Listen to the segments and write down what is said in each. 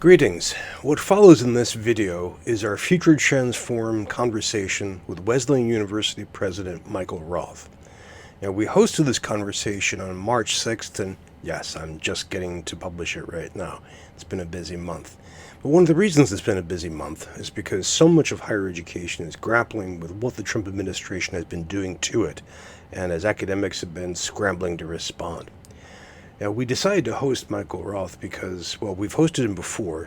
Greetings. What follows in this video is our Future Transform conversation with Wesleyan University President Michael Roth. Now, we hosted this conversation on March 6th, and yes, I'm just getting to publish it right now. It's been a busy month. But one of the reasons it's been a busy month is because so much of higher education is grappling with what the Trump administration has been doing to it, and as academics have been scrambling to respond. Now, we decided to host Michael Roth because, well, we've hosted him before,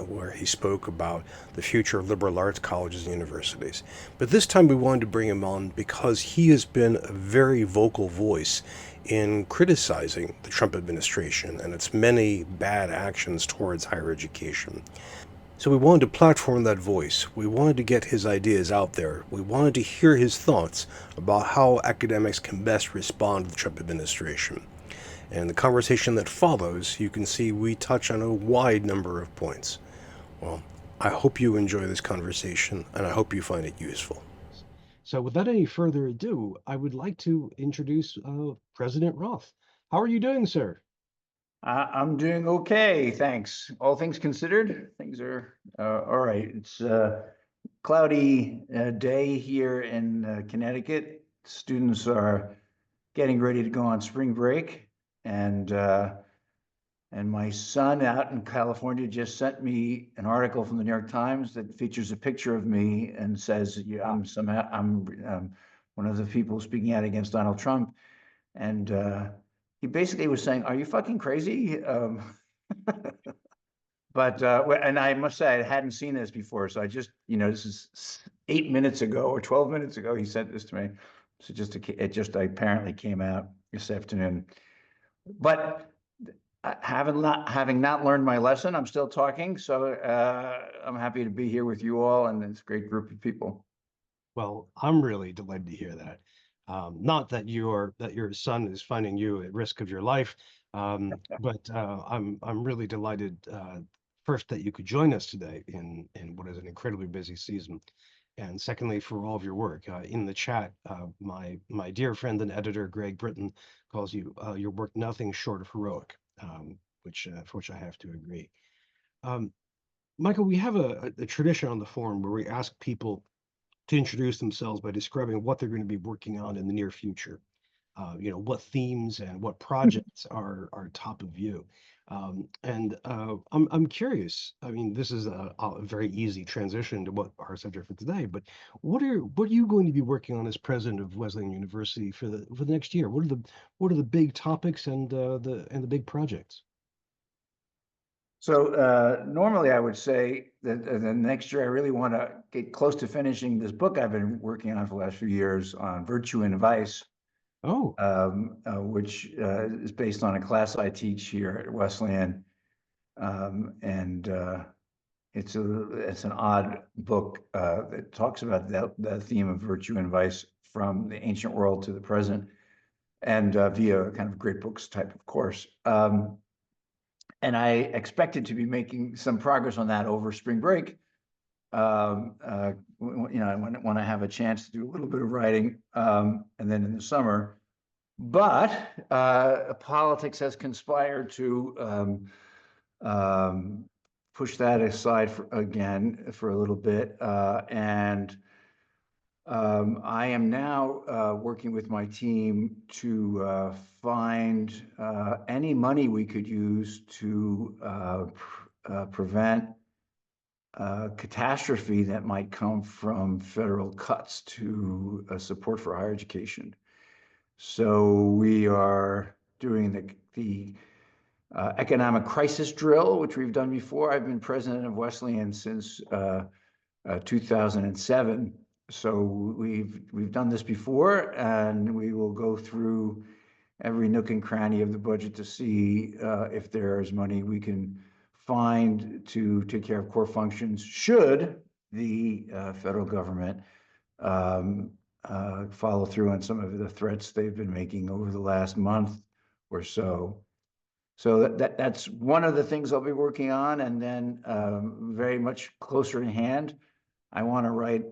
where he spoke about the future of liberal arts colleges and universities. But this time we wanted to bring him on because he has been a very vocal voice in criticizing the Trump administration and its many bad actions towards higher education. So we wanted to platform that voice. We wanted to get his ideas out there. We wanted to hear his thoughts about how academics can best respond to the Trump administration. And the conversation that follows, you can see we touch on a wide number of points. Well, I hope you enjoy this conversation, and I hope you find it useful. So without any further ado, I would like to introduce President Roth. How are you doing, sir? I'm doing okay, thanks. All things considered, things are all right. It's a cloudy day here in Connecticut. Students are getting ready to go on spring break, and my son out in California just sent me an article from the New York Times that features a picture of me and says, yeah, I'm one of the people speaking out against Donald Trump, and he basically was saying, "Are you fucking crazy?" But and I must say I hadn't seen this before, so I just, this is 8 minutes ago or 12 minutes ago he sent this to me. So it just apparently came out this afternoon. But having not learned my lesson, I'm still talking. So I'm happy to be here with you all and this great group of people. Well, I'm really delighted to hear that. Not that your son is finding you at risk of your life, but I'm really delighted first that you could join us today in what is an incredibly busy season, and secondly for all of your work. In the chat, my dear friend and editor Greg Britton calls your work nothing short of heroic, for which I have to agree. Um, Michael, we have a tradition on the forum where we ask people to introduce themselves by describing what they're going to be working on in the near future. What themes and what projects are top of view. I'm curious. I mean, this is a very easy transition to what our subject for today. But what are you going to be working on as president of Wesleyan University for the next year? What are the big topics and the big projects? So normally I would say that the next year I really want to get close to finishing this book I've been working on for the last few years on virtue and vice, Oh, which is based on a class I teach here at Wesleyan. And it's an odd book that talks about the theme of virtue and vice from the ancient world to the present, and via kind of great books type of course. And I expected to be making some progress on that over spring break. When I have a chance to do a little bit of writing, and then in the summer. But politics has conspired to push that aside again for a little bit, and I am now working with my team to find any money we could use to prevent catastrophe that might come from federal cuts to support for higher education. So we are doing the economic crisis drill, which we've done before. I've been president of Wesleyan since 2007. So we've done this before, and we will go through every nook and cranny of the budget to see if there is money we can find to take care of core functions should the federal government follow through on some of the threats they've been making over the last month or so. So that's one of the things I'll be working on, and then very much closer in hand, I want to write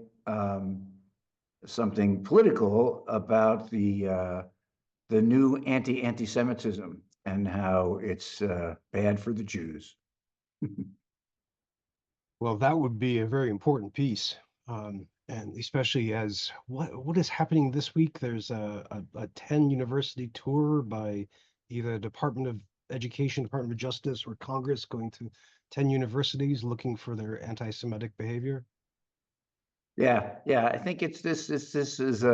something political about the new anti-Semitism and how it's bad for the Jews. Well, that would be a very important piece. And especially as what is happening this week? There's a 10 university tour by either Department of Education, Department of Justice, or Congress going to 10 universities looking for their anti-Semitic behavior. Yeah. I think it's this is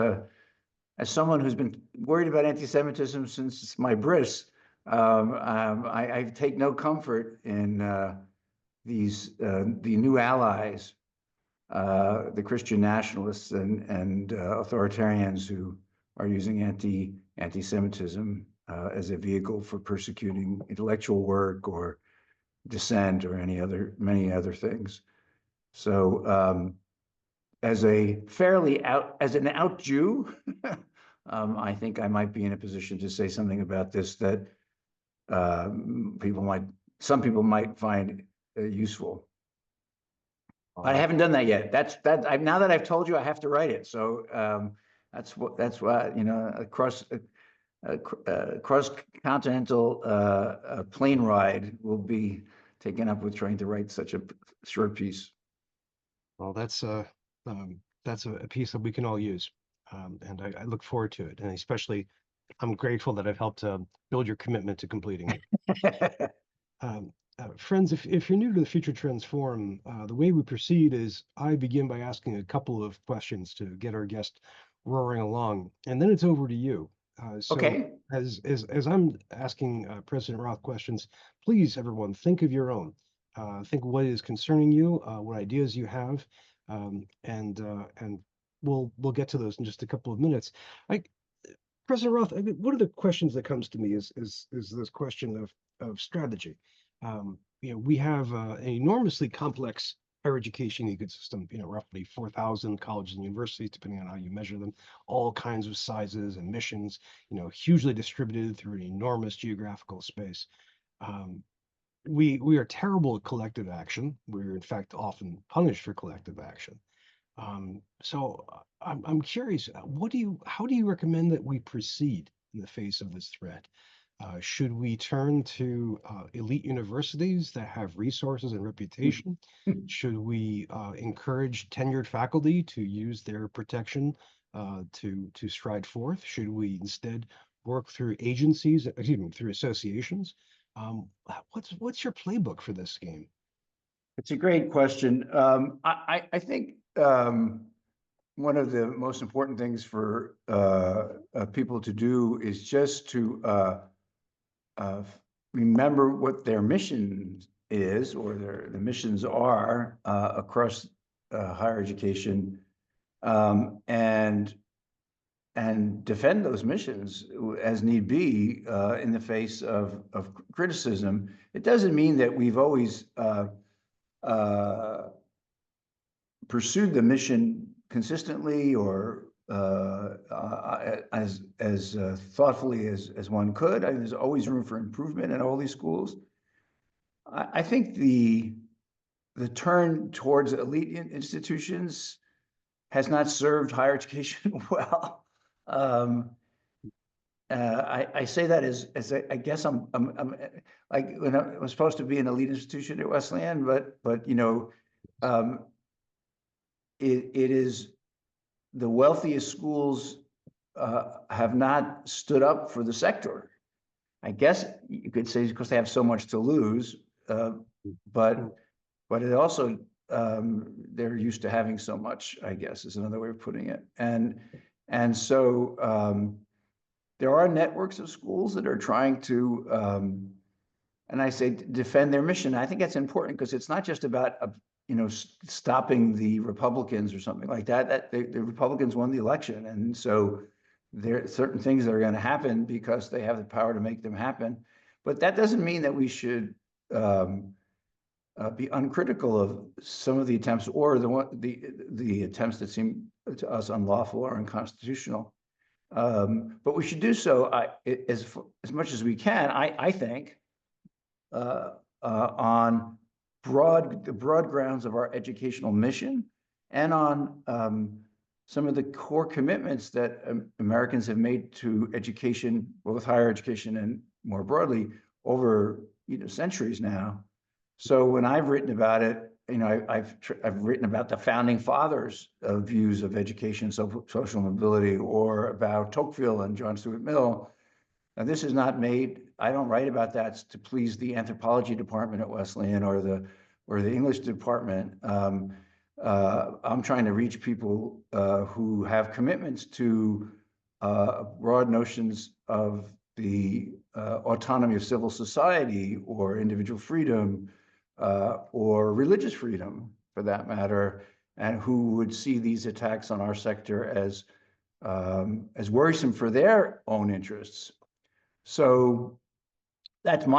as someone who's been worried about anti-Semitism since my bris, I take no comfort in the new allies, the Christian nationalists and authoritarians who are using anti-Semitism as a vehicle for persecuting intellectual work or dissent or many other things. So as an out Jew, I think I might be in a position to say something about this that some people might find useful. But I haven't done that yet. Now that I've told you, I have to write it. So that's what cross continental plane ride will be taken up with trying to write such a short piece. Well, that's a piece that we can all use, and I look forward to it. And especially, I'm grateful that I've helped build your commitment to completing it. Friends, if you're new to the Future Trends Forum, the way we proceed is I begin by asking a couple of questions to get our guest roaring along, and then it's over to you. So Okay. as I'm asking President Roth questions, please, everyone, think of your own. Think what is concerning you, what ideas you have, and we'll get to those in just a couple of minutes. I, President Roth, I mean, one of the questions that comes to me is this question of strategy. We have an enormously complex higher education ecosystem. Roughly 4,000 colleges and universities, depending on how you measure them, all kinds of sizes and missions. Hugely distributed through an enormous geographical space. We are terrible at collective action. We're in fact often punished for collective action. I'm curious, how do you recommend that we proceed in the face of this threat? Should we turn to elite universities that have resources and reputation? Should we encourage tenured faculty to use their protection to stride forth? Should we instead work through agencies, excuse me, through associations? What's your playbook for this game? It's a great question. I think one of the most important things for people to do is just to remember what their mission is, or the missions are across higher education, and defend those missions as need be in the face of criticism. It doesn't mean that we've always pursued the mission consistently or as thoughtfully as one could. I mean, there's always room for improvement in all these schools. I think the turn towards elite institutions has not served higher education well. I say that as I guess I'm like, when I was supposed to be an elite institution at Wesleyan, but it is the wealthiest schools have not stood up for the sector. I guess you could say because they have so much to lose, but it also they're used to having so much, I guess, is another way of putting it. And so there are networks of schools that are trying to, and I say defend their mission. I think that's important because it's not just about stopping the Republicans or something like that. That the Republicans won the election, and so there are certain things that are going to happen because they have the power to make them happen. But that doesn't mean that we should be uncritical of some of the attempts, or the attempts that seem to us unlawful or unconstitutional. But we should do so as much as we can. I think on the broad grounds of our educational mission, and on some of the core commitments that Americans have made to education, both higher education and more broadly, over centuries now. So when I've written about it, I've written about the founding fathers' views of education, social mobility, or about Tocqueville and John Stuart Mill. Now, this is not made. I don't write about that to please the anthropology department at Wesleyan or the English department. I'm trying to reach people who have commitments to broad notions of the autonomy of civil society or individual freedom or religious freedom, for that matter, and who would see these attacks on our sector as worrisome for their own interests. So that's how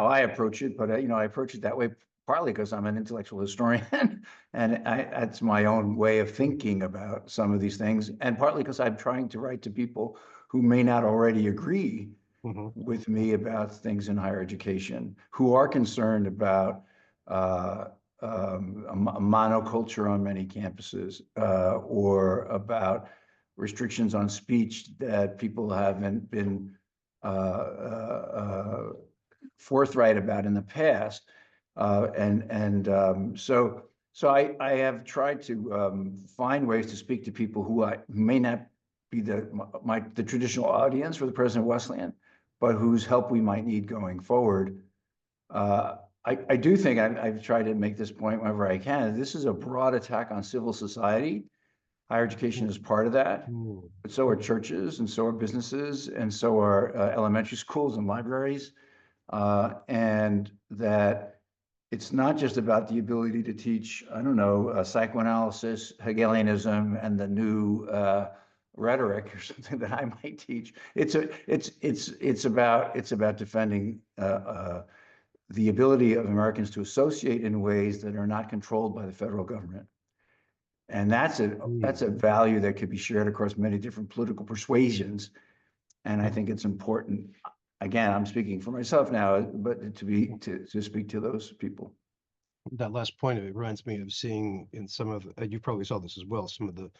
I approach it. But I approach it that way partly because I'm an intellectual historian, and that's my own way of thinking about some of these things, and partly because I'm trying to write to people who may not already agree with me about things in higher education, who are concerned about a monoculture on many campuses, or about restrictions on speech that people haven't been forthright about in the past. So I have tried to find ways to speak to people who may not be the traditional audience for the president of Wesleyan, but whose help we might need going forward. I do think I've tried to make this point whenever I can. This is a broad attack on civil society. Higher education is part of that, but so are churches, and so are businesses, and so are elementary schools and libraries. And that it's not just about the ability to teach, I don't know, psychoanalysis, Hegelianism, and the new rhetoric or something that I might teach. It's about defending the ability of Americans to associate in ways that are not controlled by the federal government. And that's a value that could be shared across many different political persuasions. And I think it's important. Again, I'm speaking for myself now, but to speak to those people. That last point of it reminds me of seeing in some of, you probably saw this as well, some of the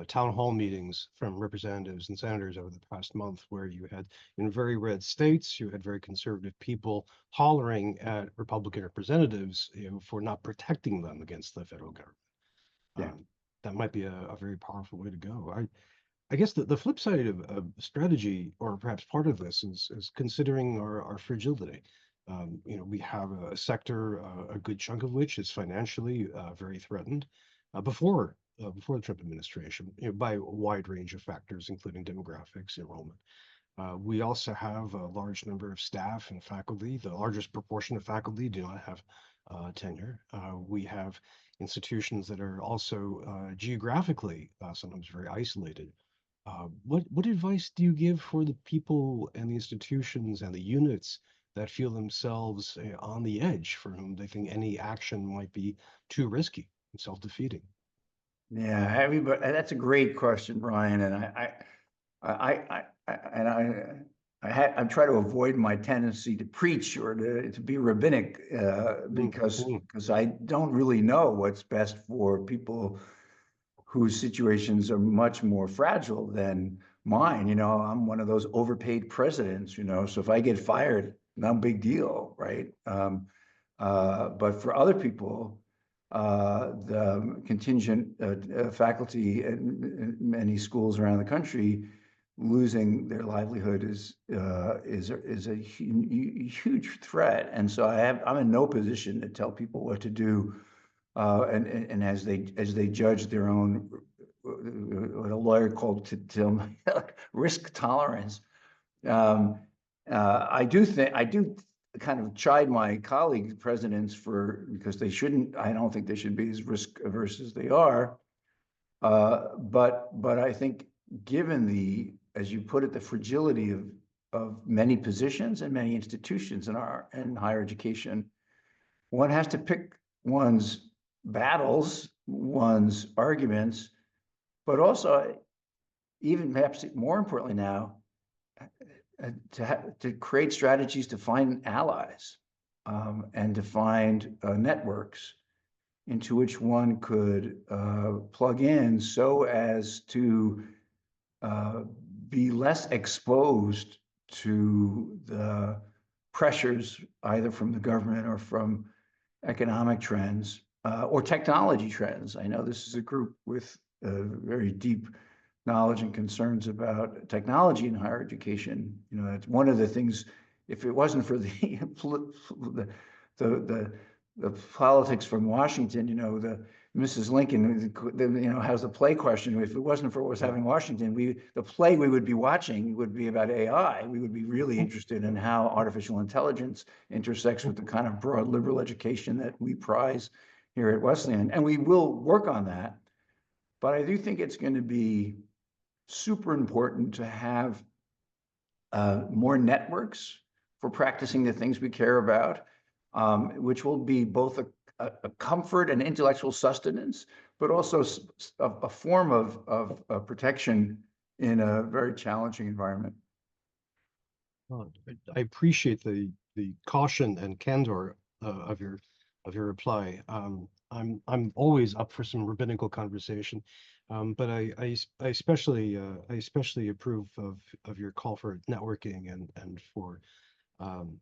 town hall meetings from representatives and senators over the past month, where you had in very red states, you had very conservative people hollering at Republican representatives, for not protecting them against the federal government. Yeah. That might be a very powerful way to go. I guess the flip side of strategy, or perhaps part of this, is considering our fragility. We have a sector, a good chunk of which is financially very threatened before the Trump administration, by a wide range of factors, including demographics, enrollment. We also have a large number of staff and faculty. The largest proportion of faculty do not have tenure. We have institutions that are also geographically sometimes very isolated. What advice do you give for the people and the institutions and the units that feel themselves on the edge, for whom they think any action might be too risky and self-defeating? Yeah, everybody. That's a great question, Brian. And I try to avoid my tendency to preach or to be rabbinic because I don't really know what's best for people whose situations are much more fragile than mine. I'm one of those overpaid presidents. So if I get fired, no big deal, right? But for other people, the contingent faculty at many schools around the country losing their livelihood is a huge threat. And so I'm in no position to tell people what to do, and as they judge their own, what a lawyer called to tell me, risk tolerance. I do kind of chide my colleague presidents because I don't think they should be as risk averse as they are. But I think, given as you put it, the fragility of many positions and many institutions in higher education, one has to pick one's battles, one's arguments, but also, even perhaps more importantly now, to create strategies to find allies, and to find networks into which one could plug in, so as to be less exposed to the pressures either from the government or from economic trends or technology trends. I know this is a group with very deep knowledge and concerns about technology in higher education. You know, it's one of the things. If it wasn't for the politics from Washington, you know, the Mrs. Lincoln, you know, has the play question. If it wasn't for what was happening in Washington, the play we would be watching would be about AI. We would be really interested in how artificial intelligence intersects with the kind of broad liberal education that we prize here at Wesleyan. And we will work on that. But I do think it's going to be super important to have more networks for practicing the things we care about, which will be both a comfort and intellectual sustenance, but also a form of protection in a very challenging environment. I appreciate the caution and candor of your reply. I'm always up for some rabbinical conversation, but I especially approve of your call for networking and for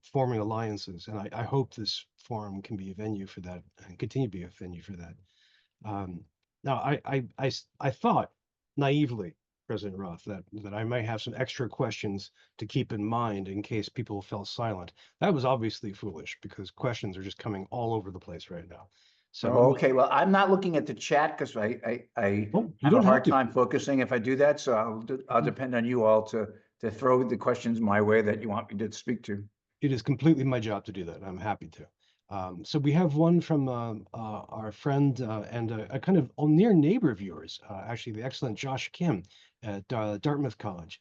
forming alliances, and I hope this forum can be a venue for that and continue to be a venue for that. Now, I thought naively, President Roth, that I might have some extra questions to keep in mind in case people fell silent. That was obviously foolish because questions are just coming all over the place right now. So Oh, okay, well, I'm not looking at the chat because I oh, you have a don't have hard to. time focusing if I do that. So I'll depend on you all to throw the questions my way that you want me to speak to. It is completely my job to do that. I'm happy to. So we have one from our friend and a kind of near neighbor of yours, actually the excellent Josh Kim at Dartmouth College.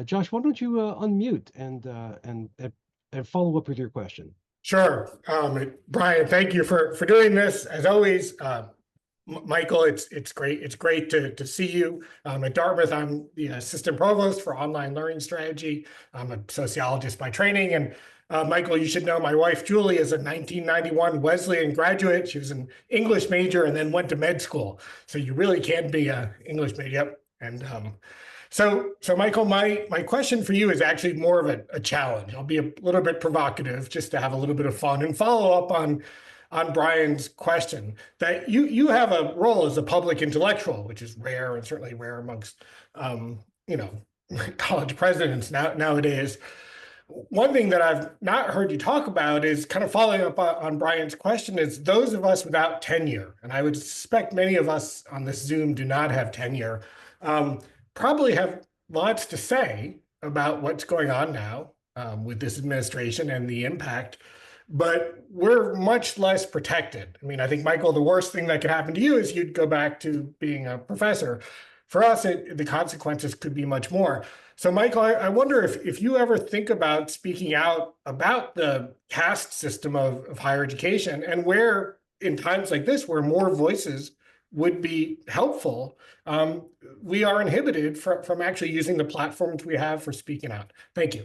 Josh, why don't you unmute and follow up with your question? Sure. Brian, thank you for doing this. As always, Michael, it's great. It's great to see you. At Dartmouth, I'm the assistant provost for online learning strategy. I'm a sociologist by training. And Michael, you should know my wife, Julie, is a 1991 Wesleyan graduate. She was an English major and then went to med school. So you really can be an English major. Yep. And so Michael, my question for you is actually more of a challenge. I'll be a little bit provocative just to have a little bit of fun and follow up on Brian's question. That you have a role as a public intellectual, which is rare and certainly rare amongst you know, college presidents nowadays. One thing that I've not heard you talk about is kind of following up on Brian's question is those of us without tenure, and I would suspect many of us on this Zoom do not have tenure, probably have lots to say about what's going on now with this administration and the impact, but we're much less protected. I mean, I think, Michael, the worst thing that could happen to you is you'd go back to being a professor. For us, the consequences could be much more. So, Michael, I wonder if you ever think about speaking out about the caste system of higher education and where, in times like this, where more voices would be helpful, we are inhibited from actually using the platforms we have for speaking out. Thank you.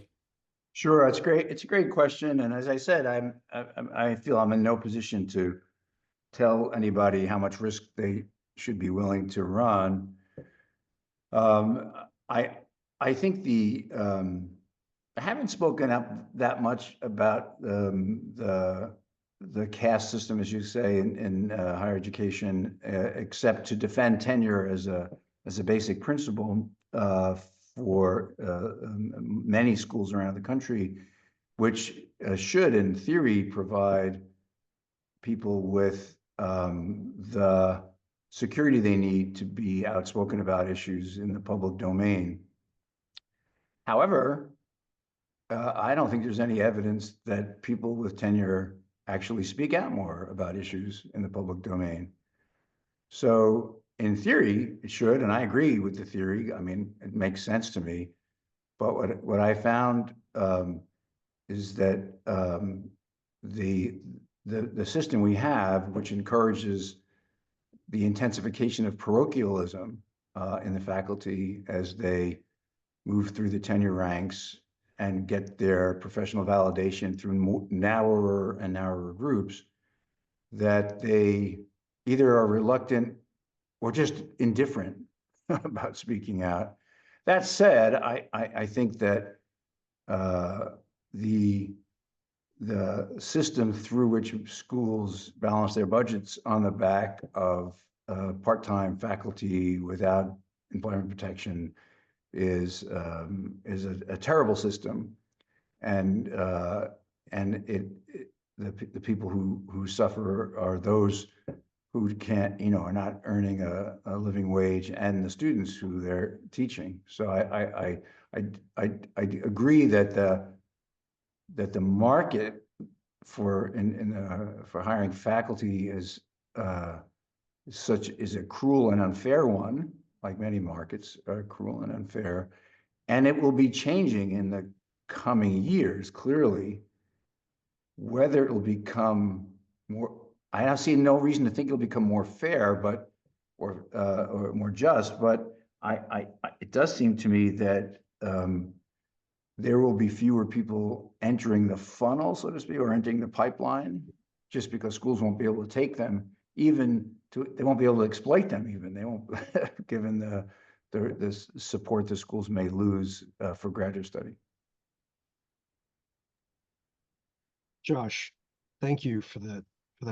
Sure, it's great. It's a great question, and as I said, I feel I'm in no position to tell anybody how much risk they should be willing to run. I think I haven't spoken up that much about the caste system, as you say, in higher education, except to defend tenure as a basic principle for many schools around the country, which should, in theory, provide people with the security they need to be outspoken about issues in the public domain. However, I don't think there's any evidence that people with tenure actually speak out more about issues in the public domain. So in theory, it should, and I agree with the theory. I mean, it makes sense to me. But what I found is that the system we have, which encourages the intensification of parochialism in the faculty as they move through the tenure ranks and get their professional validation through narrower and narrower groups, that they either are reluctant or just indifferent about speaking out. That said, I think that the the system through which schools balance their budgets on the back of part-time faculty without employment protection is a terrible system, and the people who suffer are those who can't, are not earning a living wage, and the students who they're teaching. So I agree that the market for hiring faculty is a cruel and unfair one, like many markets are cruel and unfair, and it will be changing in the coming years, clearly. Whether it'll become more, I see no reason to think it'll become more fair, or more just, but it does seem to me that there will be fewer people entering the funnel, so to speak, or entering the pipeline, just because schools won't be able to take them, they won't be able to exploit them even. They won't, given the support the schools may lose for graduate study. Josh, thank you for that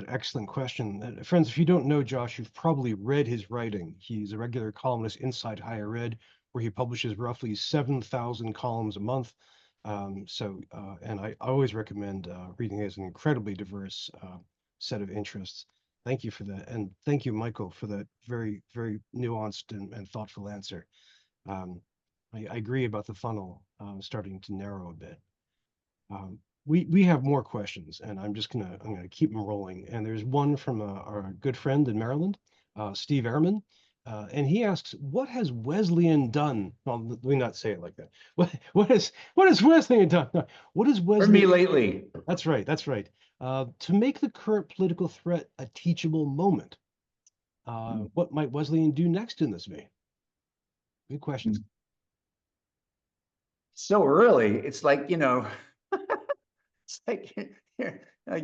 excellent question. Friends, if you don't know Josh, you've probably read his writing. He's a regular columnist inside Higher Ed, where he publishes roughly 7,000 columns a month. And I always recommend reading his an incredibly diverse set of interests. Thank you for that. And thank you, Michael, for that very, very nuanced and thoughtful answer. I agree about the funnel starting to narrow a bit. We have more questions, and I'm gonna keep them rolling. And there's one from our good friend in Maryland, Steve Ehrman, and he asks, "What has Wesleyan done?" Well, let me not say it like that. What has Wesleyan done? What is Wesleyan? For me lately. That's right. That's right. To make the current political threat a teachable moment. What might Wesleyan do next in this vein? Good questions. So early, it's like, it's like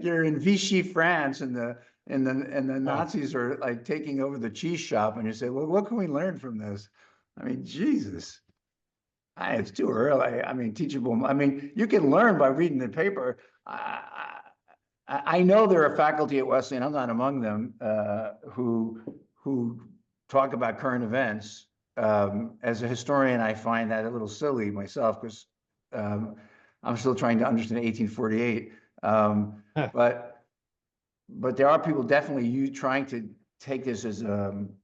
you're in Vichy France, and the Nazis are like taking over the cheese shop, and you say, well, what can we learn from this? I mean, Jesus, it's too early. I mean, teachable. I mean, you can learn by reading the paper. I know there are faculty at Wesleyan, I'm not among them, who talk about current events. As a historian, I find that a little silly myself, because I'm still trying to understand 1848. But there are people definitely trying to take this as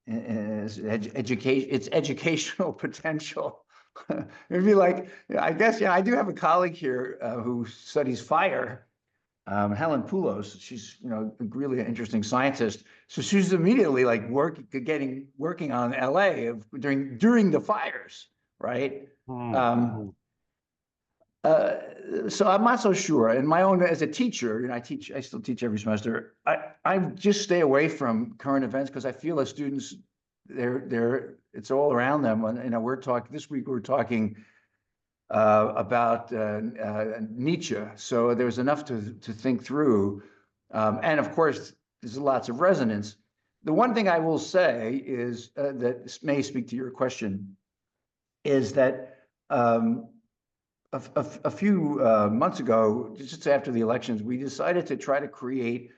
education, its educational potential. It'd be like, I guess, I do have a colleague here who studies fire, Helen Poulos. She's, a really interesting scientist. So she's immediately like working on LA during the fires, right? So I'm not so sure. And my own, as a teacher, I still teach every semester. I just stay away from current events, because I feel as students, it's all around them. And this week we're talking about Nietzsche. So there's enough to think through. And of course, there's lots of resonance. The one thing I will say is that may speak to your question, is that a few months ago, just after the elections, we decided to try to create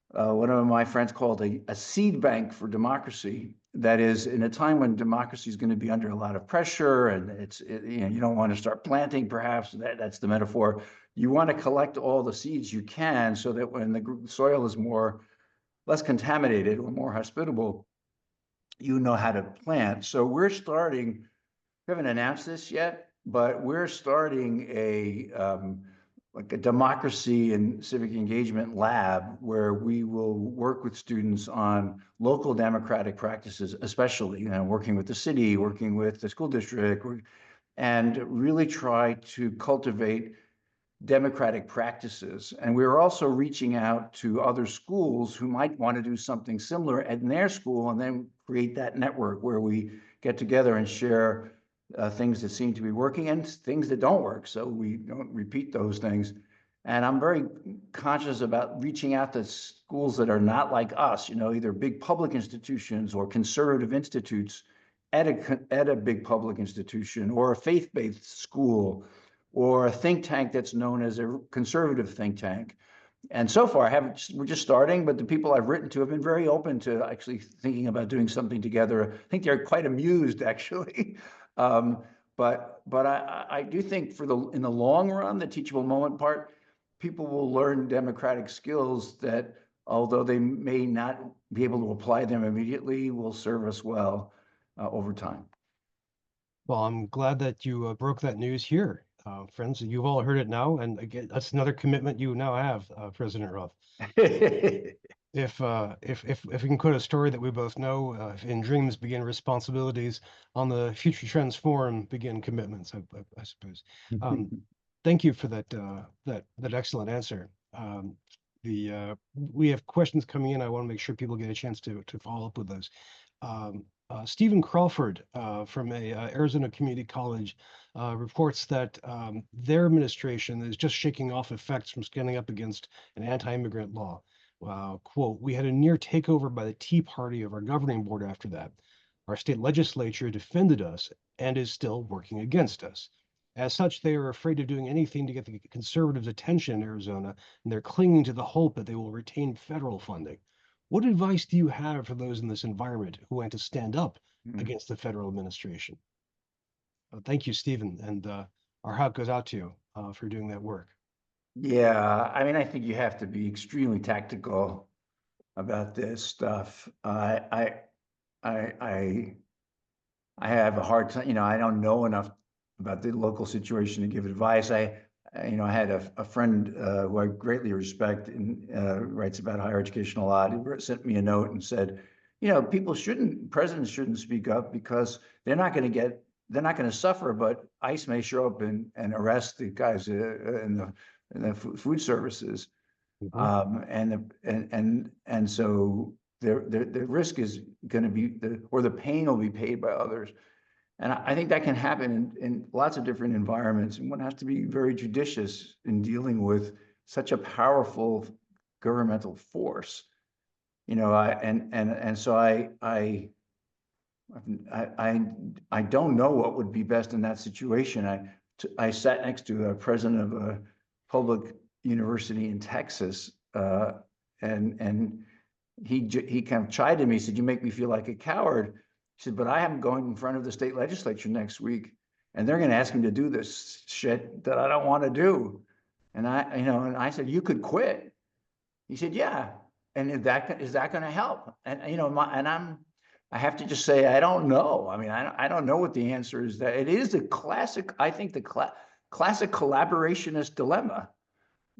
what one of my friends called a seed bank for democracy. That is, in a time when democracy is going to be under a lot of pressure, and you don't want to start planting, perhaps, that's the metaphor. You want to collect all the seeds you can, so that when the soil is less contaminated or more hospitable, you know how to plant. So we're starting, we haven't announced this yet, but we're starting like a democracy and civic engagement lab, where we will work with students on local democratic practices, especially, working with the city, working with the school district, and really try to cultivate democratic practices. And we're also reaching out to other schools who might want to do something similar in their school, and then create that network where we get together and share things that seem to be working and things that don't work, so we don't repeat those things. And I'm very conscious about reaching out to schools that are not like us, either big public institutions or conservative institutes at a big public institution, or a faith-based school, or a think tank that's known as a conservative think tank. And so far, we're just starting, but the people I've written to have been very open to actually thinking about doing something together. I think they're quite amused, actually. But I do think in the long run, the teachable moment part, people will learn democratic skills that, although they may not be able to apply them immediately, will serve us well over time. Well, I'm glad that you broke that news here, friends. You've all heard it now, and again, that's another commitment you now have, President Roth. If we can quote a story that we both know, in dreams begin responsibilities, on the Future Transform begin commitments, I suppose. Thank you for that excellent answer. We have questions coming in. I want to make sure people get a chance to follow up with those. Stephen Crawford from Arizona Community College reports that their administration is just shaking off effects from standing up against an anti-immigrant law. Quote, "We had a near takeover by the Tea Party of our governing board after that. Our state legislature defended us and is still working against us. As such, they are afraid of doing anything to get the conservatives' attention in Arizona, and they're clinging to the hope that they will retain federal funding. What advice do you have for those in this environment who want to stand up against the federal administration?" Thank you, Stephen, and our heart goes out to you for doing that work. Yeah, I mean, I think you have to be extremely tactical about this stuff. I have a hard time, I don't know enough about the local situation to give advice. I had a friend who I greatly respect and writes about higher education a lot. He sent me a note and said, presidents shouldn't speak up because they're not going to suffer, but ICE may show up and arrest the guys in the food services. And so the risk is going to be the pain will be paid by others. And I think that can happen in lots of different environments, and one has to be very judicious in dealing with such a powerful governmental force. So I don't know what would be best in that situation. I sat next to the president of a public university in Texas, and he kind of chided me. He said, "You make me feel like a coward." He said, "But I am going in front of the state legislature next week, and they're going to ask me to do this shit that I don't want to do." And I said, "You could quit." He said, "Yeah." And is that going to help? And I have to just say, I don't know. I mean, I don't know what the answer is. That it is the classic, I think, classic collaborationist dilemma.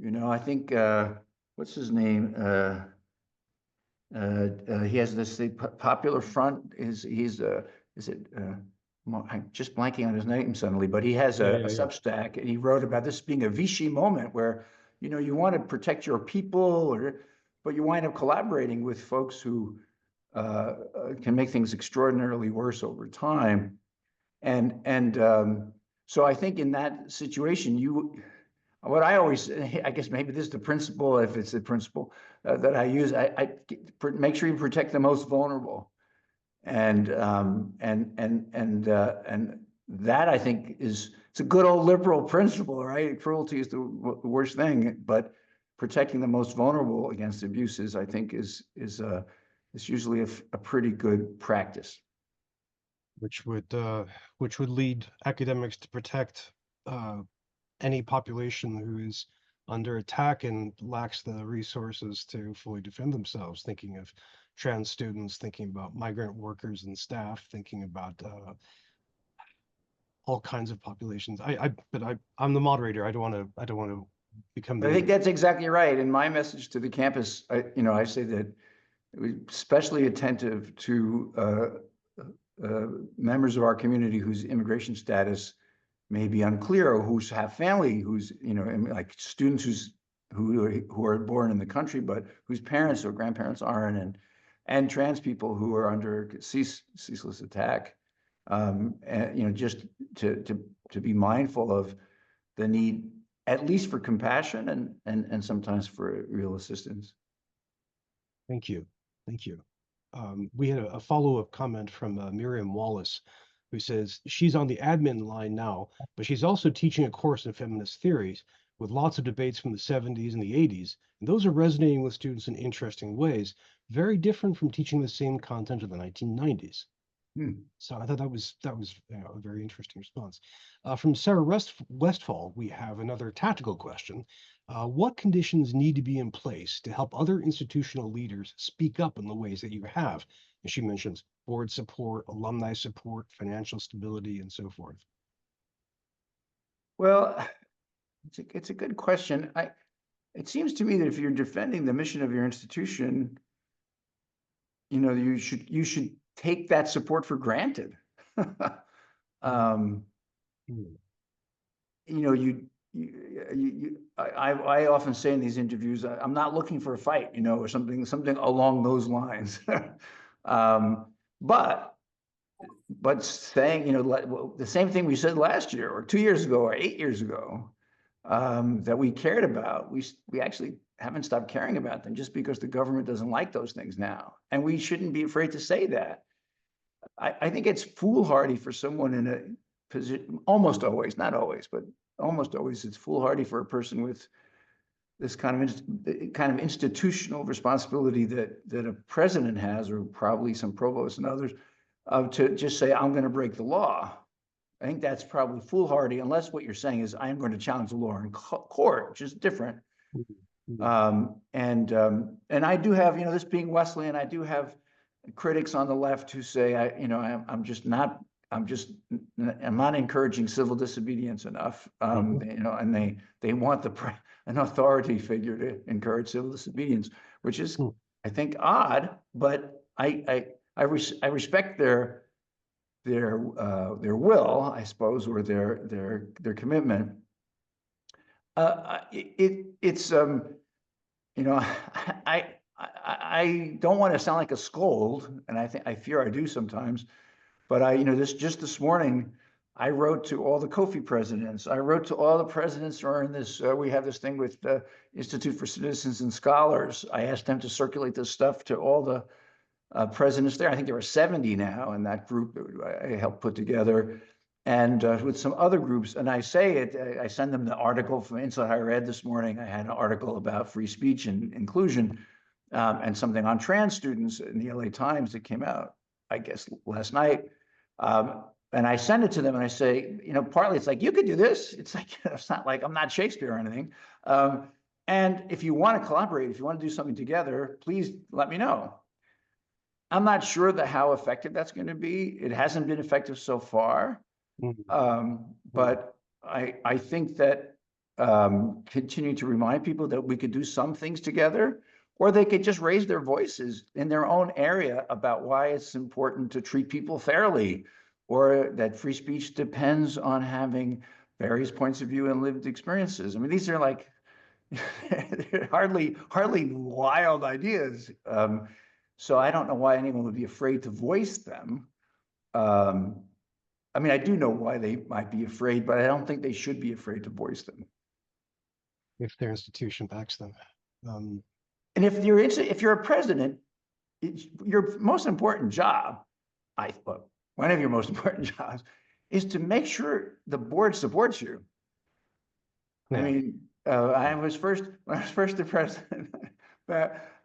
I think what's his name? He has this Popular Front. I'm just blanking on his name suddenly, but he has a Substack, and he wrote about this being a Vichy moment where you want to protect your people, but you wind up collaborating with folks who can make things extraordinarily worse over time. So I think in that situation, what I always, I guess maybe this is the principle, if it's the principle that I use, I make sure you protect the most vulnerable. And that, I think, it's a good old liberal principle, right? Cruelty is the worst thing, but protecting the most vulnerable against abuses, I think, is usually a pretty good practice. Which would lead academics to protect any population who is under attack and lacks the resources to fully defend themselves, thinking of trans students, thinking about migrant workers and staff, thinking about all kinds of populations. I'm the moderator. I don't want to become the... I think that's exactly right. In my message to the campus, I say that we're especially attentive to members of our community whose immigration status may be unclear, or who have family who's, like students who are born in the country, but whose parents or grandparents aren't, and trans people who are under ceaseless attack. And just to be mindful of the need, at least for compassion and sometimes for real assistance. Thank you. We had a follow-up comment from Miriam Wallace, who says she's on the admin line now, but she's also teaching a course in feminist theories with lots of debates from the 70s and the 80s. And those are resonating with students in interesting ways, very different from teaching the same content in the 1990s. So I thought that was a very interesting response. From Sarah Westfall, we have another tactical question. What conditions need to be in place to help other institutional leaders speak up in the ways that you have? And she mentions board support, alumni support, financial stability, and so forth. Well, it's a good question. It seems to me that if you're defending the mission of your institution, you should take that support for granted. I often say in these interviews, I'm not looking for a fight, or something along those lines. But saying, the same thing we said last year or 2 years ago or 8 years ago, that we cared about, we actually haven't stopped caring about them just because the government doesn't like those things now. And we shouldn't be afraid to say that. I think it's foolhardy for someone in a position, almost always, not always, but almost always, it's foolhardy for a person with this kind of institutional responsibility that a president has, or probably some provosts and others, to just say, I'm going to break the law. I think that's probably foolhardy, unless what you're saying is, I'm going to challenge the law in court, which is different. And I do have, this being Wesleyan, I do have critics on the left who say, I'm not encouraging civil disobedience enough. And they want an authority figure to encourage civil disobedience, which is, I think, odd. But I respect their will, I suppose, or their commitment. I don't want to sound like a scold, and I fear I do sometimes, but this morning, I wrote to all the Kofi presidents. I wrote to all the presidents who are in this. We have this thing with the Institute for Citizens and Scholars. I asked them to circulate this stuff to all the presidents there. I think there are 70 now in that group that I helped put together, and with some other groups. And I send them the article from Inside Higher Ed this morning. I had an article about free speech and inclusion, and something on trans students in the LA Times that came out, I guess, last night. And I send it to them and I say, partly it's like, you could do this. It's like, it's not like I'm not Shakespeare or anything. And if you want to collaborate, if you want to do something together, please let me know. I'm not sure how effective that's going to be. It hasn't been effective so far. But I think that continuing to remind people that we could do some things together, or they could just raise their voices in their own area about why it's important to treat people fairly, or that free speech depends on having various points of view and lived experiences. I mean, these are like hardly wild ideas. So I don't know why anyone would be afraid to voice them. I mean, I do know why they might be afraid, but I don't think they should be afraid to voice them. If their institution backs them. And if you're a president, your most important job, one of your most important jobs, is to make sure the board supports you. Yeah. I mean, when I was first the president,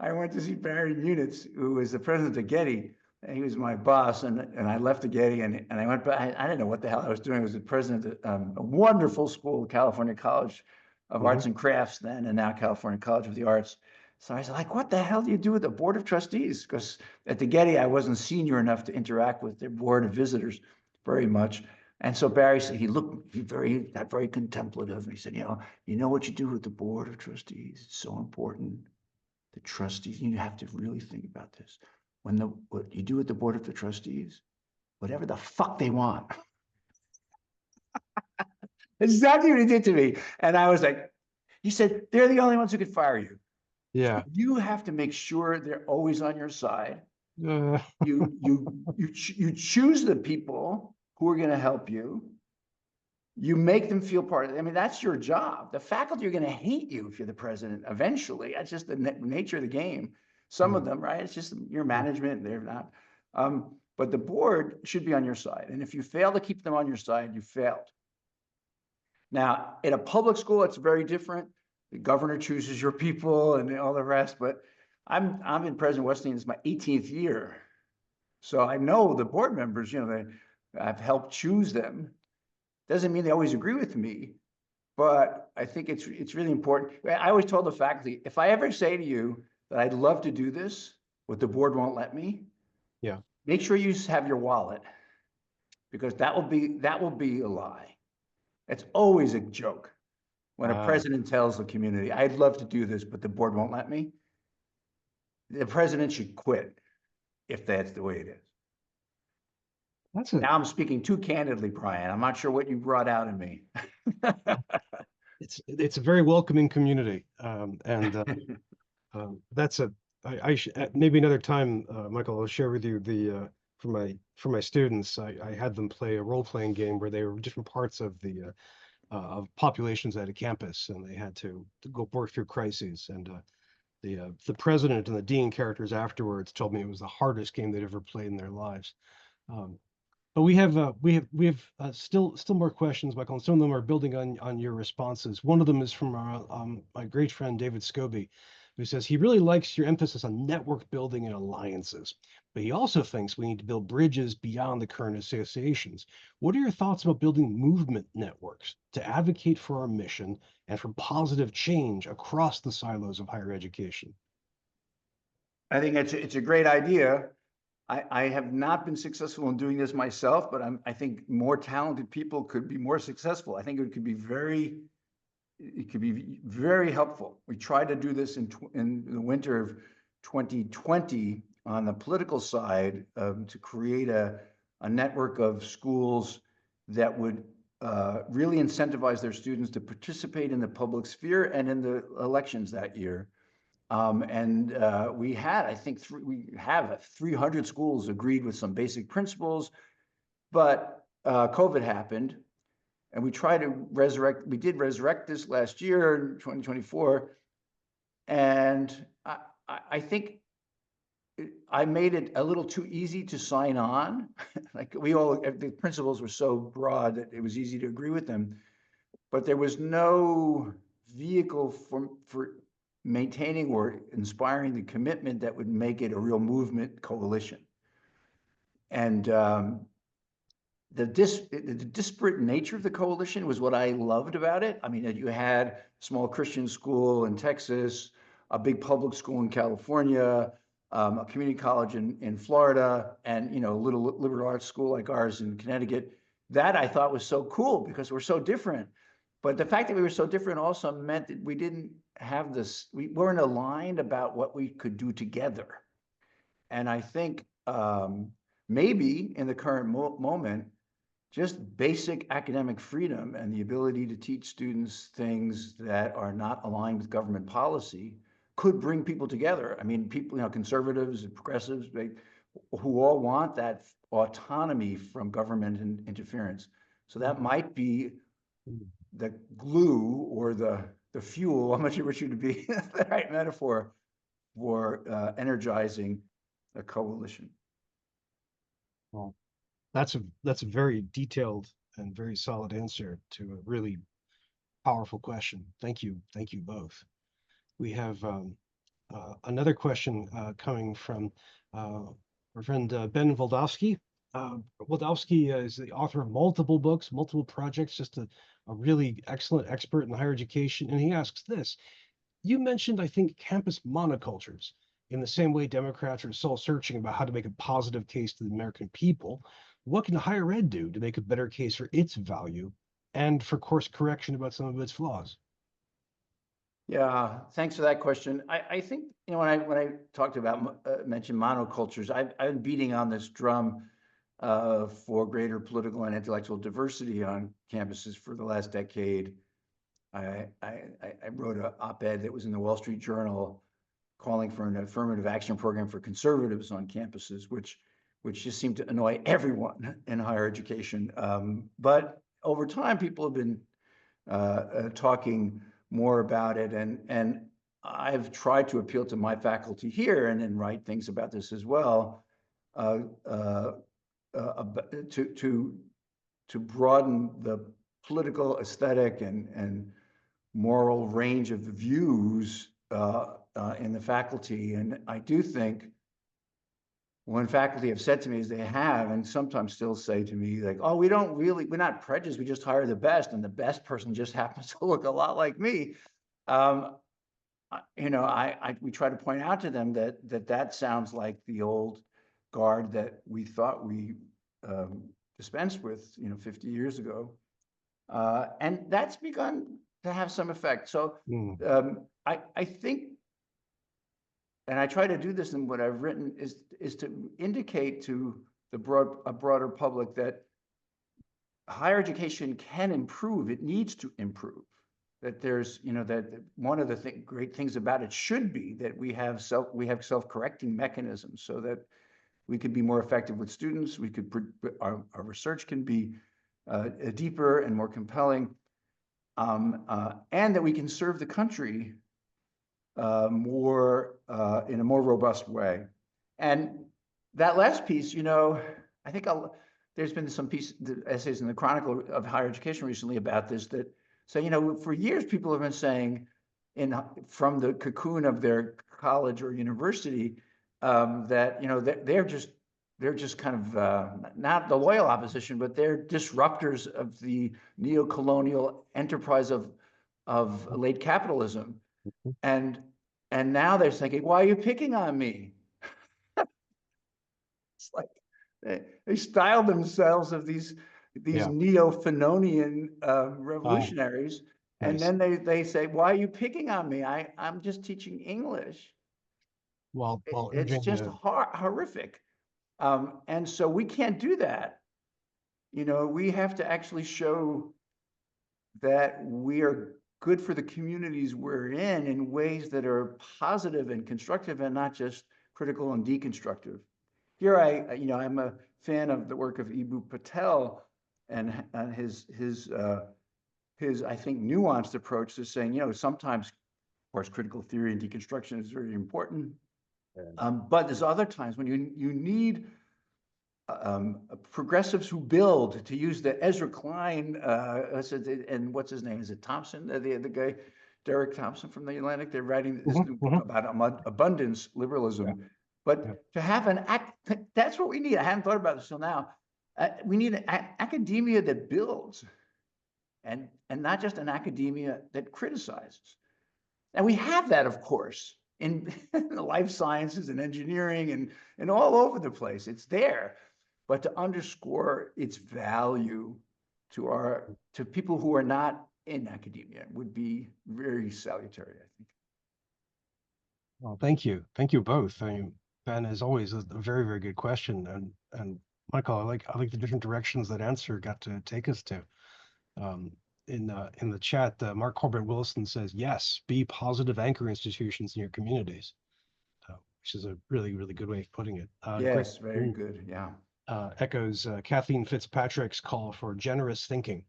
I went to see Barry Munitz, who was the president of Getty. And he was my boss, and I left the Getty, and I went back. I didn't know what the hell I was doing. I was the president of a wonderful school, California College of Arts and Crafts then, and now California College of the Arts. So I was like, what the hell do you do with the board of trustees? Because at the Getty, I wasn't senior enough to interact with their board of visitors very much. And so Barry said, he got very contemplative. And he said, you know what you do with the board of trustees? It's so important. The trustees, you have to really think about this. What you do with the board of the trustees, whatever the fuck they want. Exactly what he did to me. And I was like, he said, they're the only ones who could fire you. Yeah. You have to make sure they're always on your side. You choose the people who are going to help you. You make them feel part of it. I mean, that's your job. The faculty are going to hate you if you're the president eventually. That's just the nature of the game. Some of them, right? It's just your management. They're not. but the board should be on your side. And if you fail to keep them on your side, you failed. Now, in a public school, it's very different. The governor chooses your people and all the rest, but I'm in President Wesleyan, it's my 18th year. So I know the board members, I've helped choose them. Doesn't mean they always agree with me, but I think it's really important. I always told the faculty, if I ever say to you that I'd love to do this, but the board won't let me, Yeah. make sure you have your wallet, because that will be a lie. It's always a joke when a president tells the community, I'd love to do this, but the board won't let me. The president should quit if that's the way it is. Now I'm speaking too candidly, Brian. I'm not sure what you brought out in me. It's a very welcoming community, that's maybe another time, Michael, I'll share with you the for my students. I had them play a role-playing game where they were different parts of the of populations at a campus, and they had to go work through crises. And the president and the dean characters afterwards told me it was the hardest game they'd ever played in their lives. But we have still more questions, Michael, and some of them are building on your responses. One of them is from my great friend David Scobie, who says he really likes your emphasis on network building and alliances, but he also thinks we need to build bridges beyond the current associations. What are your thoughts about building movement networks to advocate for our mission and for positive change across the silos of higher education? I think it's a great idea. I have not been successful in doing this myself, but I think more talented people could be more successful. I think it could be very helpful. We tried to do this in the winter of 2020 on the political side, to create a network of schools that would really incentivize their students to participate in the public sphere and in the elections that year. We had, I think, we have 300 schools agreed with some basic principles, but COVID happened, and we tried to we resurrect this last year in 2024. And I think I made it a little too easy to sign on. Like the principles were so broad that it was easy to agree with them, but there was no vehicle for maintaining or inspiring the commitment that would make it a real movement coalition. And the disparate nature of the coalition was what I loved about it. I mean, you had a small Christian school in Texas, a big public school in California, a community college in Florida, and a little liberal arts school like ours in Connecticut. That I thought was so cool because we're so different. But the fact that we were so different also meant that we didn't have this, we weren't aligned about what we could do together. And I think maybe in the current moment, just basic academic freedom and the ability to teach students things that are not aligned with government policy could bring people together. I mean, people, conservatives and progressives, who all want that autonomy from government interference. So that might be the glue or the fuel. I'm not sure which would be the right metaphor for energizing a coalition. Well, that's a very detailed and very solid answer to a really powerful question. Thank you both. We have another question coming from our friend Ben Waldowski. Waldowski is the author of multiple books, multiple projects, just a really excellent expert in higher education. And he asks this: you mentioned, I think, campus monocultures. In the same way Democrats are soul searching about how to make a positive case to the American people, what can higher ed do to make a better case for its value and for course correction about some of its flaws? Yeah, thanks for that question. I think, when I talked about, mentioned monocultures, I've been beating on this drum for greater political and intellectual diversity on campuses for the last decade. I wrote an op-ed that was in the Wall Street Journal calling for an affirmative action program for conservatives on campuses, which just seemed to annoy everyone in higher education. But over time, people have been talking more about it, and I've tried to appeal to my faculty here and then write things about this as well. to broaden the political, aesthetic, and moral range of views in the faculty. And I do think when faculty have said to me, as they have, and sometimes still say to me, like, oh, we're not prejudiced, we just hire the best, and the best person just happens to look a lot like me. We try to point out to them that sounds like the old guard that we thought we dispensed with, 50 years ago. And that's begun to have some effect. So I think, and I try to do this in what I've written, is to indicate to a broader public that higher education can improve. It needs to improve. That there's, that one of the great things about it should be that we have self-correcting mechanisms so that we could be more effective with students. We could our research can be deeper and more compelling, and that we can serve the country more in a more robust way. And that last piece, I think there's been some essays in the Chronicle of Higher Education recently about this that say, for years people have been saying from the cocoon of their college or university that they're just kind of not the loyal opposition, but they're disruptors of the neo-colonial enterprise of late capitalism. And now they're thinking, why are you picking on me? It's like they style themselves of these neo-Fanonian revolutionaries. And Nice. then they say, why are you picking on me? I'm just teaching English. Well, It's just horrific. And so we can't do that. We have to actually show that we are good for the communities we're in ways that are positive and constructive and not just critical and deconstructive. Here I'm a fan of the work of Eboo Patel and his I think nuanced approach to saying, sometimes, of course, critical theory and deconstruction is very important. But there's other times when you need progressives who build, to use the Ezra Klein, and what's his name? Is it Thompson? The guy, Derek Thompson from the Atlantic. They're writing this new book about abundance liberalism. But to have that's what we need. I hadn't thought about this till now. We need an academia that builds, and not just an academia that criticizes. And we have that, of course, in the life sciences and engineering and all over the place. It's there. But to underscore its value to people who are not in academia would be very salutary, I think. Well, thank you both. Ben, as always, a very, very good question, and Michael, I like the different directions that answer got to take us to. In the chat, Mark Corbett Wilson says, yes, be positive anchor institutions in your communities, which is a really, really good way of putting it. Yes, very good. Yeah. Echoes Kathleen Fitzpatrick's call for generous thinking.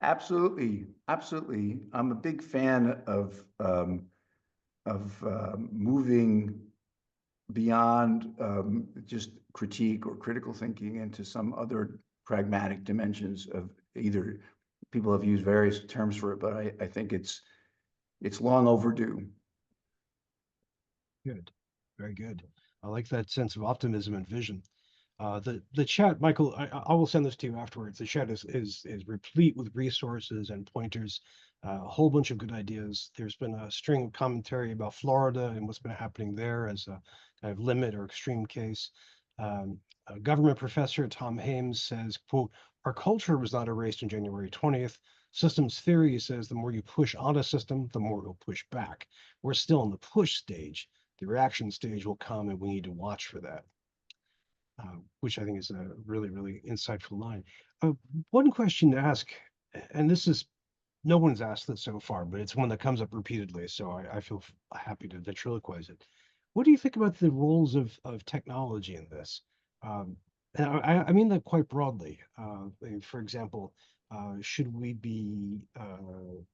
Absolutely, absolutely. I'm a big fan of moving beyond just critique or critical thinking into some other pragmatic dimensions of either. People have used various terms for it, but I think it's long overdue. Good, very good. I like that sense of optimism and vision. The chat, Michael, I will send this to you afterwards. The chat is replete with resources and pointers, a whole bunch of good ideas. There's been a string of commentary about Florida and what's been happening there as a kind of limit or extreme case. A government professor, Tom Hames, says, quote, our culture was not erased on January 20th. Systems theory says the more you push on a system, the more it'll push back. We're still in the push stage. The reaction stage will come, and we need to watch for that. Which I think is a really, really insightful line. One question to ask, and this is, no one's asked this so far, but it's one that comes up repeatedly, so I feel happy to ventriloquize it. What do you think about the roles of technology in this? And I mean that quite broadly. For example, should we be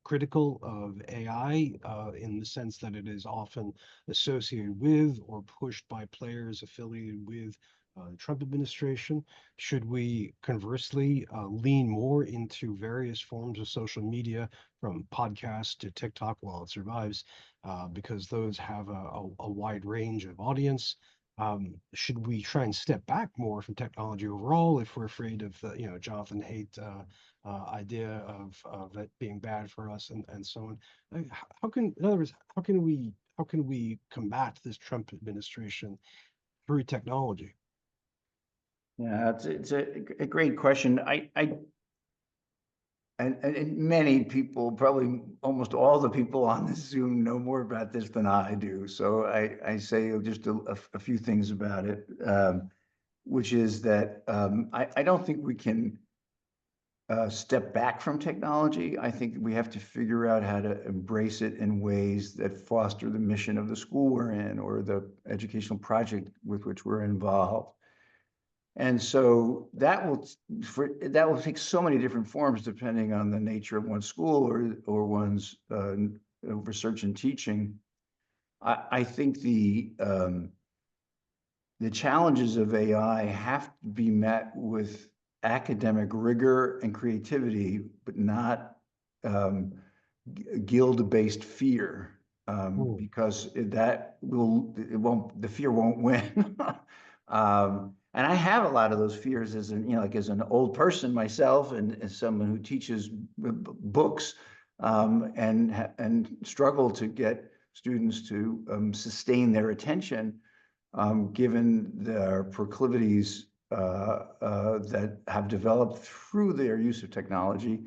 critical of AI in the sense that it is often associated with or pushed by players affiliated with the Trump administration? Should we conversely lean more into various forms of social media, from podcasts to TikTok while it survives, because those have a wide range of audience? Should we try and step back more from technology overall if we're afraid of the, Jonathan Haidt idea of it being bad for us, and so on? In other words, how can we combat this Trump administration through technology? Yeah, it's a great question. And many people, probably almost all the people on this Zoom, know more about this than I do. So I say just a few things about it, which is that I don't think we can step back from technology. I think we have to figure out how to embrace it in ways that foster the mission of the school we're in or the educational project with which we're involved. And so that will take so many different forms depending on the nature of one's school or one's research and teaching. I think the challenges of AI have to be met with academic rigor and creativity, but not guild-based fear, because the fear won't win. And I have a lot of those fears as an old person myself, and as someone who teaches books, and struggle to get students to sustain their attention, given their proclivities that have developed through their use of technology.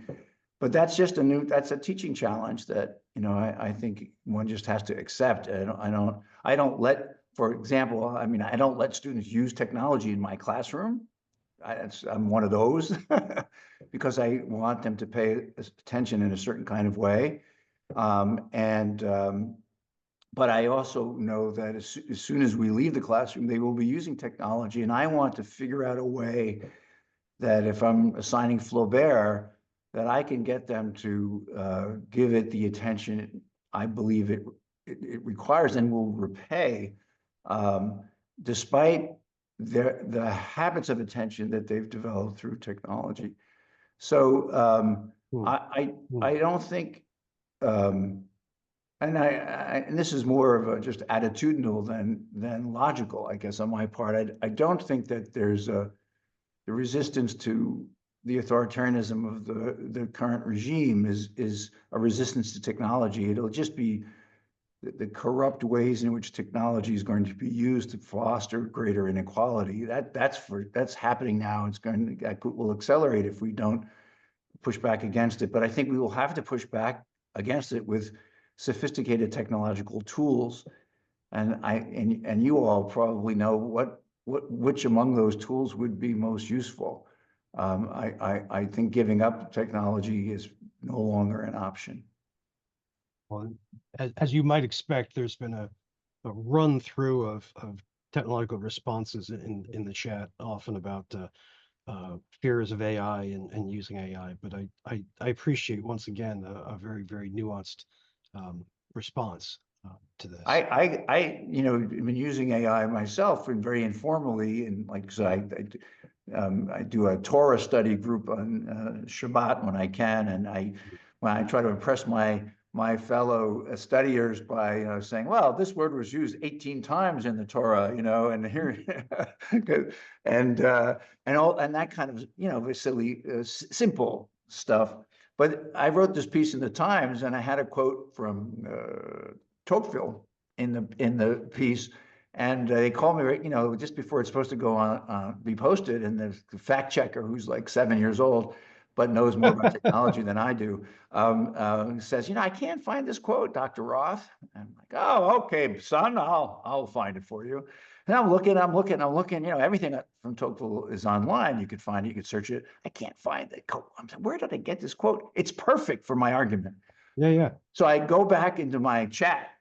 But that's a teaching challenge that I think one just has to accept. I don't let, for example, I don't let students use technology in my classroom. I'm one of those because I want them to pay attention in a certain kind of way. But I also know that as soon as we leave the classroom, they will be using technology. And I want to figure out a way that if I'm assigning Flaubert, that I can get them to give it the attention I believe it requires and will repay, despite the habits of attention that they've developed through technology. So I don't think, and this is more of a just attitudinal than logical, I guess, on my part. I don't think that there's the resistance to the authoritarianism of the current regime is a resistance to technology. It'll just be the corrupt ways in which technology is going to be used to foster greater inequality. That's happening now. That will accelerate if we don't push back against it. But I think we will have to push back against it with sophisticated technological tools. And you all probably know which among those tools would be most useful. I think giving up technology is no longer an option. Well, as you might expect, there's been a run through of technological responses in the chat, often about fears of AI and using AI. But I appreciate, once again, a very, very nuanced response to this. I've been using AI myself, and very informally, and I do a Torah study group on Shabbat when I can, and when I try to impress my fellow studiers by saying, well, this word was used 18 times in the Torah, and here, and that kind of silly, simple stuff. But I wrote this piece in the Times, and I had a quote from Tocqueville in the piece, and they called me just before it's supposed to go on be posted, and the fact checker, who's like 7 years old but knows more about technology than I do, says, I can't find this quote, Dr. Roth. And I'm like, oh, okay, son, I'll find it for you. And I'm looking, everything from Tocqueville is online. You could find it, you could search it. I can't find the quote. I'm saying, where did I get this quote? It's perfect for my argument. Yeah. So I go back into my chat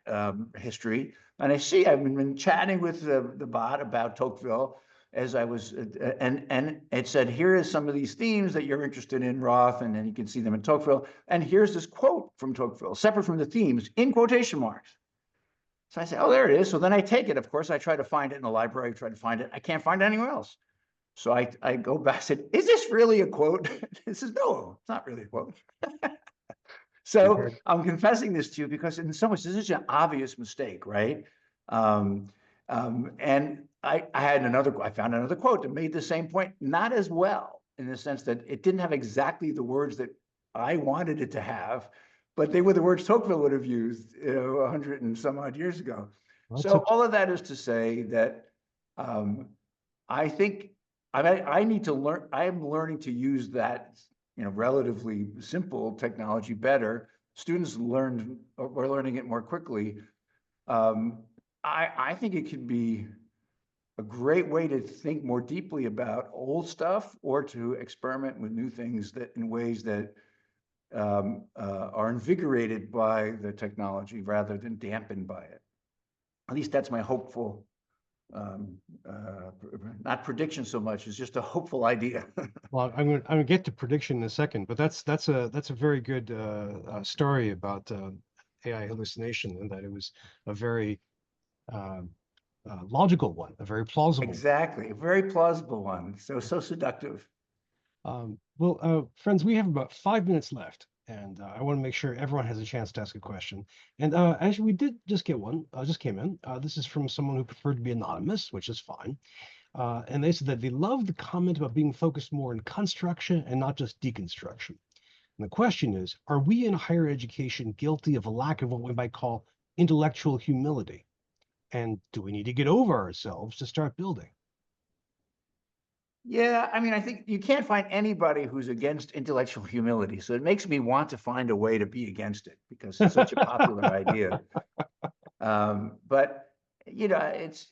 history, and I see I've been chatting with the bot about Tocqueville as I was, and it said, here is some of these themes that you're interested in, Roth, and then you can see them in Tocqueville. And here's this quote from Tocqueville, separate from the themes, in quotation marks. So I say, oh, there it is. So then I take it. Of course, I try to find it in the library, try to find it. I can't find it anywhere else. So I go back, I said, is this really a quote? He says, no, it's not really a quote. So I'm confessing this to you because in some ways, this is an obvious mistake, right? And I found another quote that made the same point, not as well, in the sense that it didn't have exactly the words that I wanted it to have, but they were the words Tocqueville would have used, 100 and some odd years ago. So all of that is to say that I think I need to learn. I am learning to use that, relatively simple technology better. Students are learning it more quickly. I think it could be a great way to think more deeply about old stuff or to experiment with new things that in ways that are invigorated by the technology rather than dampened by it. At least that's my hopeful, not prediction so much, it's just a hopeful idea. Well, I'm gonna get to prediction in a second, but that's a very good story about AI hallucination, and that it was a very logical one, a very plausible one. Exactly, a very plausible one. So seductive. Friends, we have about 5 minutes left, and I want to make sure everyone has a chance to ask a question. And actually, we did just get one, just came in. This is from someone who preferred to be anonymous, which is fine. And they said that they love the comment about being focused more on construction and not just deconstruction. And the question is, are we in higher education guilty of a lack of what we might call intellectual humility? And do we need to get over ourselves to start building? Yeah, I mean, I think you can't find anybody who's against intellectual humility. So it makes me want to find a way to be against it because it's such a popular idea. But it's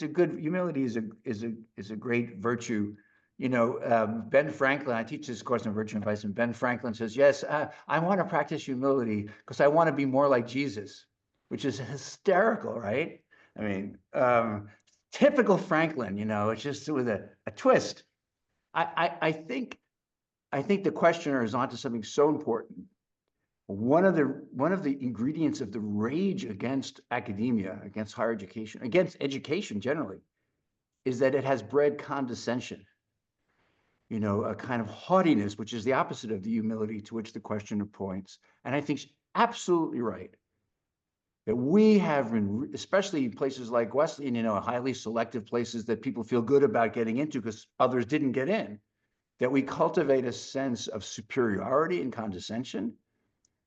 a good humility is a great virtue. Ben Franklin, I teach this course on virtue and vice, and Ben Franklin says, yes, I want to practice humility because I want to be more like Jesus, which is hysterical, right? I mean, typical Franklin, it's just with a twist. I think the questioner is onto something so important. One of the ingredients of the rage against academia, against higher education, against education generally, is that it has bred condescension. A kind of haughtiness, which is the opposite of the humility to which the questioner points. And I think she's absolutely right. That we have been, especially in places like Wesleyan, highly selective places that people feel good about getting into because others didn't get in, that we cultivate a sense of superiority and condescension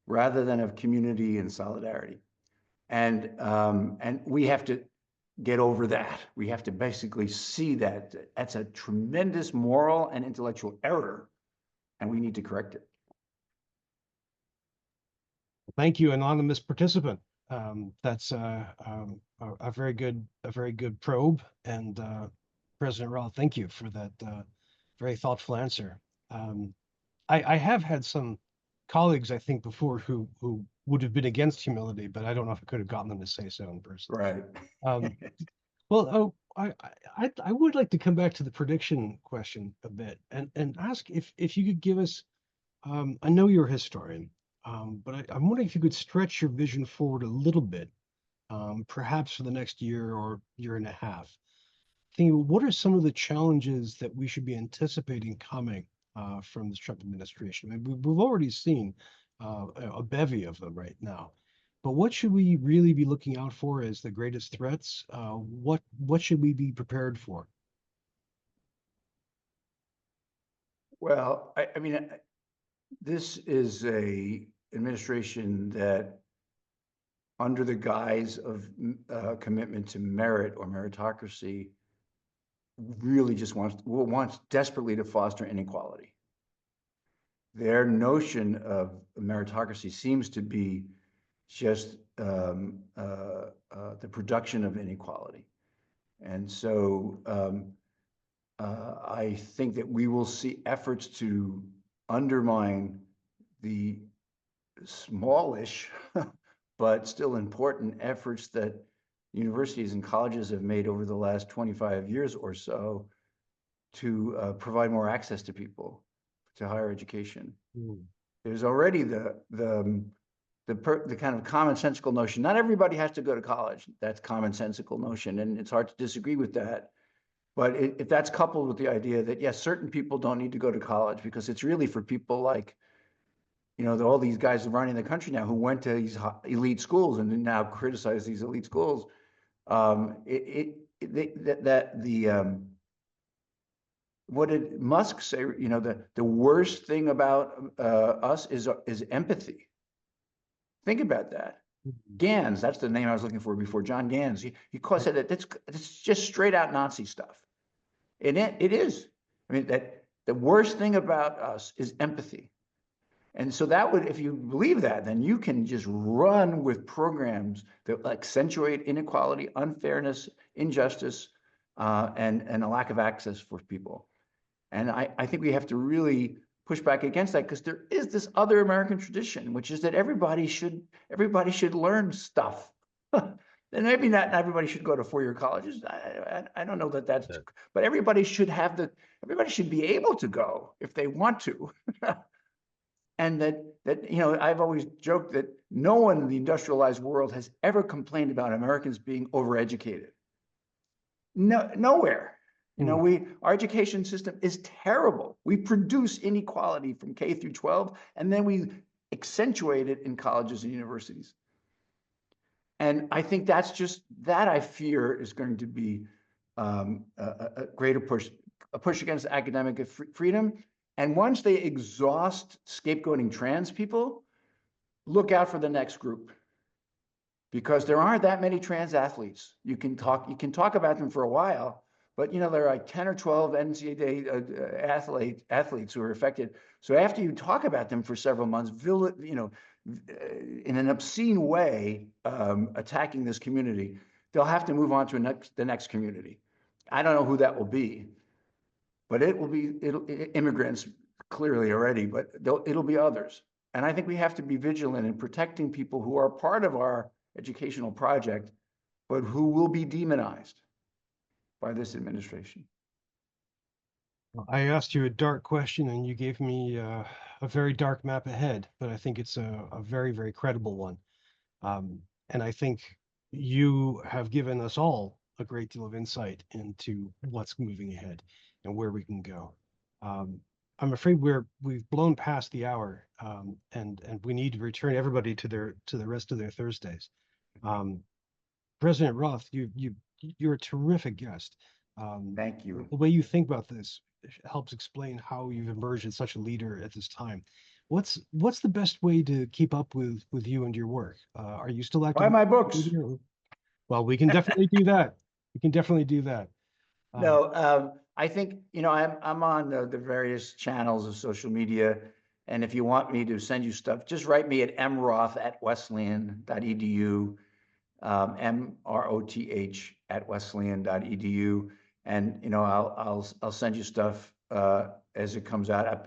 rather than of community and solidarity. And we have to get over that. We have to basically see that that's a tremendous moral and intellectual error, and we need to correct it. Thank you, anonymous participant. That's a very good probe, and President Roth, thank you for that very thoughtful answer. I have had some colleagues, I think, before who would have been against humility, but I don't know if I could have gotten them to say so in person. Right. Well, I would like to come back to the prediction question a bit and ask if you could give us. I know you're a historian. But I'm wondering if you could stretch your vision forward a little bit, perhaps for the next year or year and a half. Thinking, what are some of the challenges that we should be anticipating coming from this Trump administration? I mean, we've already seen a bevy of them right now, but what should we really be looking out for as the greatest threats? What should we be prepared for? Well, I mean, this is a administration that, under the guise of commitment to merit or meritocracy, really just wants desperately to foster inequality. Their notion of meritocracy seems to be just the production of inequality. And so I think that we will see efforts to undermine the smallish but still important efforts that universities and colleges have made over the last 25 years or so to provide more access to people to higher education. There's already the the kind of commonsensical notion. Not everybody has to go to college. That's commonsensical notion, and it's hard to disagree with that. But if that's coupled with the idea that yes, certain people don't need to go to college because it's really for people like, all these guys running the country now who went to these elite schools and now criticize these elite schools. What did Musk say? The worst thing about us is empathy. Think about that. Gans, that's the name I was looking for before. John Gans. He said that it's just straight out Nazi stuff. And it is. I mean, that the worst thing about us is empathy. And so that would, if you believe that, then you can just run with programs that accentuate inequality, unfairness, injustice, and a lack of access for people. And I think we have to really push back against that, because there is this other American tradition, which is that everybody should learn stuff. And maybe not everybody should go to four-year colleges. I don't know that that's, but everybody should be able to go if they want to. And that I've always joked that no one in the industrialized world has ever complained about Americans being overeducated. No, nowhere. Our education system is terrible. We produce inequality from K through 12, and then we accentuate it in colleges and universities. And I think that's just that I fear is going to be a greater push against academic freedom. And once they exhaust scapegoating trans people, look out for the next group, because there aren't that many trans athletes. You can talk about them for a while, but there are like 10 or 12 NCAA athletes who are affected. So after you talk about them for several months, in an obscene way, attacking this community, they'll have to move on to the next community. I don't know who that will be, but it'll be immigrants clearly already, but it'll be others. And I think we have to be vigilant in protecting people who are part of our educational project, but who will be demonized by this administration. I asked you a dark question and you gave me a very dark map ahead, but I think it's a very, very credible one. And I think you have given us all a great deal of insight into what's moving ahead and where we can go. I'm afraid we've blown past the hour, and we need to return everybody to the rest of their Thursdays. President Roth, you're a terrific guest. Thank you. The way you think about this helps explain how you've emerged as such a leader at this time. What's the best way to keep up with you and your work? Are you still active? Buy my books. Well, we can definitely do that. We can definitely do that. No, I think, I'm on the various channels of social media. And if you want me to send you stuff, just write me at mroth@wesleyan.edu, mroth@wesleyan.edu. And, I'll send you stuff as it comes out. I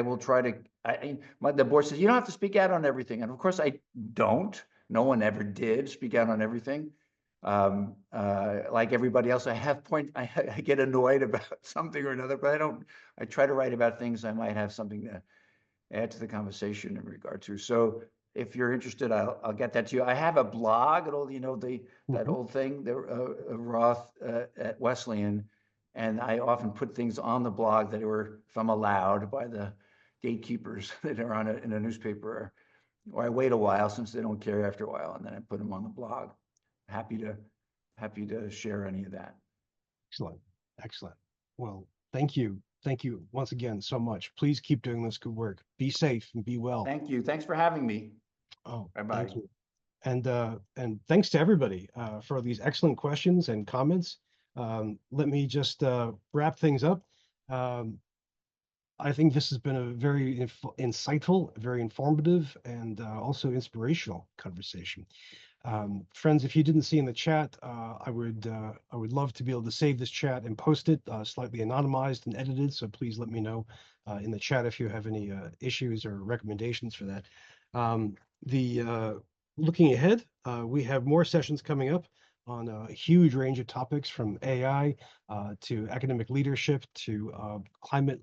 will try to, the board says, you don't have to speak out on everything. And of course I don't. No one ever did speak out on everything. Like everybody else, I get annoyed about something or another, but I try to write about things I might have something to add to the conversation in regard to. So if you're interested, I'll get that to you. I have a blog, that old thing, the Roth at Wesleyan, and I often put things on the blog that were, if I'm allowed, by the gatekeepers that are in a newspaper, or I wait a while since they don't care after a while, and then I put them on the blog. Happy to share any of that. Excellent. Well, thank you once again so much. Please keep doing this good work. Be safe and be well. Thank you. Thanks for having me. Oh, bye-bye. Thank you. And thanks to everybody for these excellent questions and comments. Let me just wrap things up. I think this has been a very insightful, very informative, and also inspirational conversation. Friends, if you didn't see in the chat, I would love to be able to save this chat and post it slightly anonymized and edited. So please let me know in the chat if you have any issues or recommendations for that. Looking ahead, we have more sessions coming up. on a huge range of topics from AI to academic leadership to climate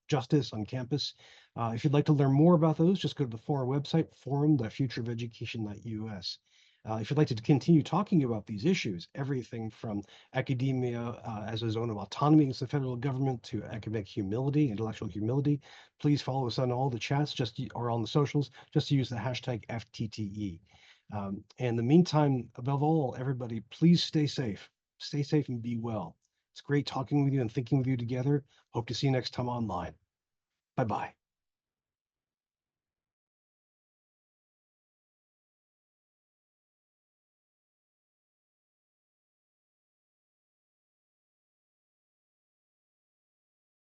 justice on campus. If you'd like to learn more about those, just go to the forum website, forum.futureofeducation.us. If you'd like to continue talking about these issues, everything from academia as a zone of autonomy against the federal government to academic humility, intellectual humility, please follow us on all the chats or on the socials, just to use the hashtag FTTE. In the meantime, above all, everybody, please stay safe. Stay safe and be well. It's great talking with you and thinking with you together. Hope to see you next time online. Bye-bye.